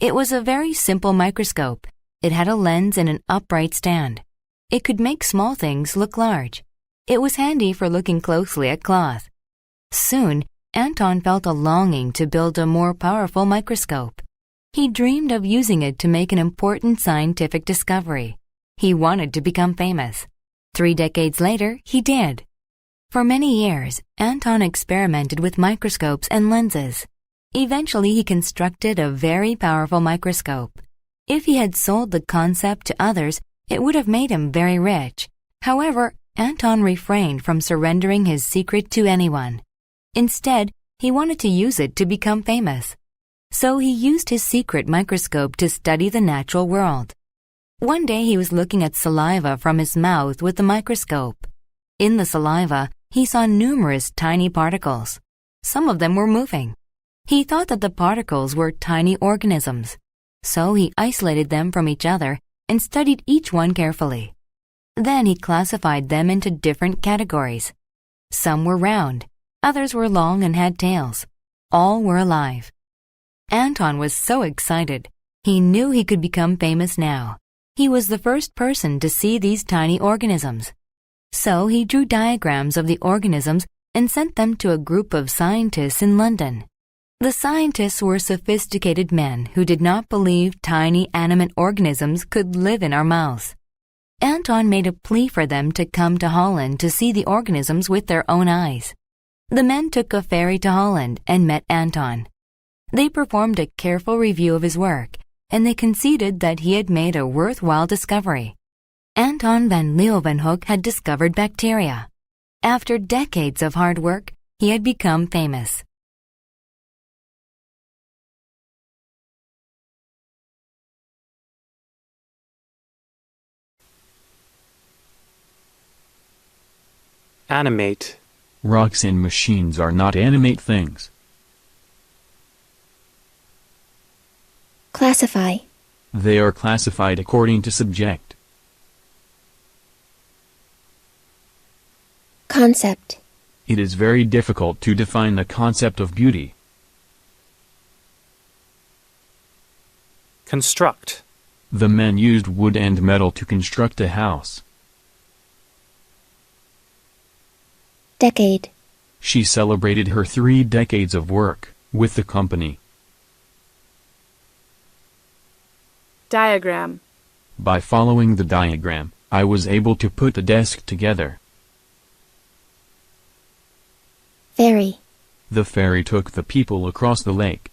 It was a very simple microscope. It had a lens and an upright stand. It could make small things look large. It was handy for looking closely at cloth. Soon, Anton felt a longing to build a more powerful microscope. He dreamed of using it to make an important scientific discovery. He wanted to become famous. 3 decades later, he did. For many years, Anton experimented with microscopes and lenses. Eventually, he constructed a very powerful microscope. If he had sold the concept to others, it would have made him very rich. However, Anton refrained from surrendering his secret to anyone. Instead, he wanted to use it to become famous. So he used his secret microscope to study the natural world. One day he was looking at saliva from his mouth with the microscope. In the saliva, he saw numerous tiny particles. Some of them were moving. He thought that the particles were tiny organisms. So he isolated them from each other and studied each one carefully. Then he classified them into different categories. Some were round, others were long and had tails. All were alive. Anton was so excited. He knew he could become famous now. He was the first person to see these tiny organisms. So he drew diagrams of the organisms and sent them to a group of scientists in London. The scientists were sophisticated men who did not believe tiny animate organisms could live in our mouths. Anton made a plea for them to come to Holland to see the organisms with their own eyes. The men took a ferry to Holland and met Anton. They performed a careful review of his work, and they conceded that he had made a worthwhile discovery. Anton van Leeuwenhoek had discovered bacteria. After decades of hard work, he had become famous. Animate. Rocks and machines are not animate things. Classify. They are classified according to subject. Concept. It is very difficult to define the concept of beauty. Construct. The men used wood and metal to construct a house. Decade. She celebrated her 3 decades of work with the company. Diagram. By following the diagram, I was able to put the desk together. Ferry. The ferry took the people across the lake.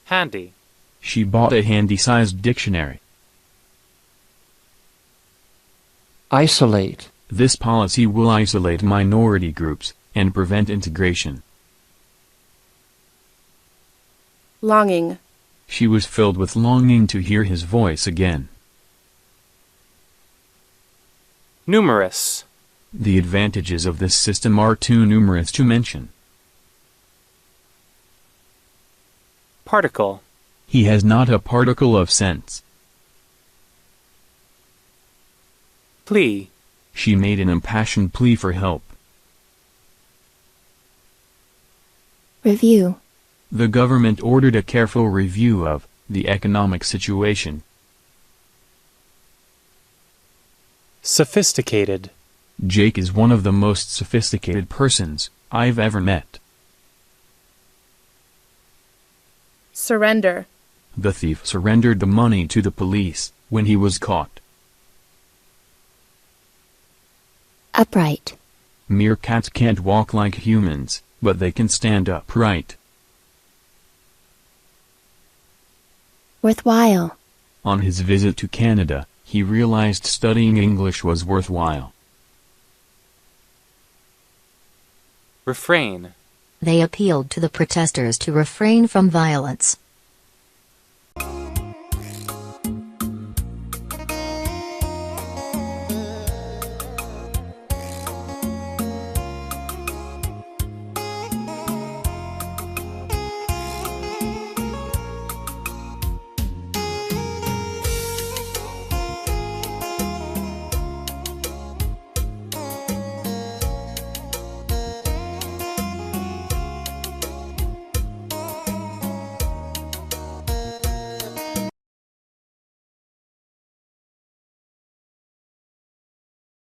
Handy. She bought a handy-sized dictionary. Isolate. This policy will isolate minority groups and prevent integration. Longing. She was filled with longing to hear his voice again. Numerous. The advantages of this system are too numerous to mention. Particle. He has not a particle of sense. Plea. She made an impassioned plea for help. Review. The government ordered a careful review of the economic situation. Sophisticated. Jake is one of the most sophisticated persons I've ever met. Surrender. The thief surrendered the money to the police when he was caught. Upright. Meerkats can't walk like humans, but they can stand upright. Worthwhile. On his visit to Canada, he realized studying English was worthwhile. Refrain. They appealed to the protesters to refrain from violence.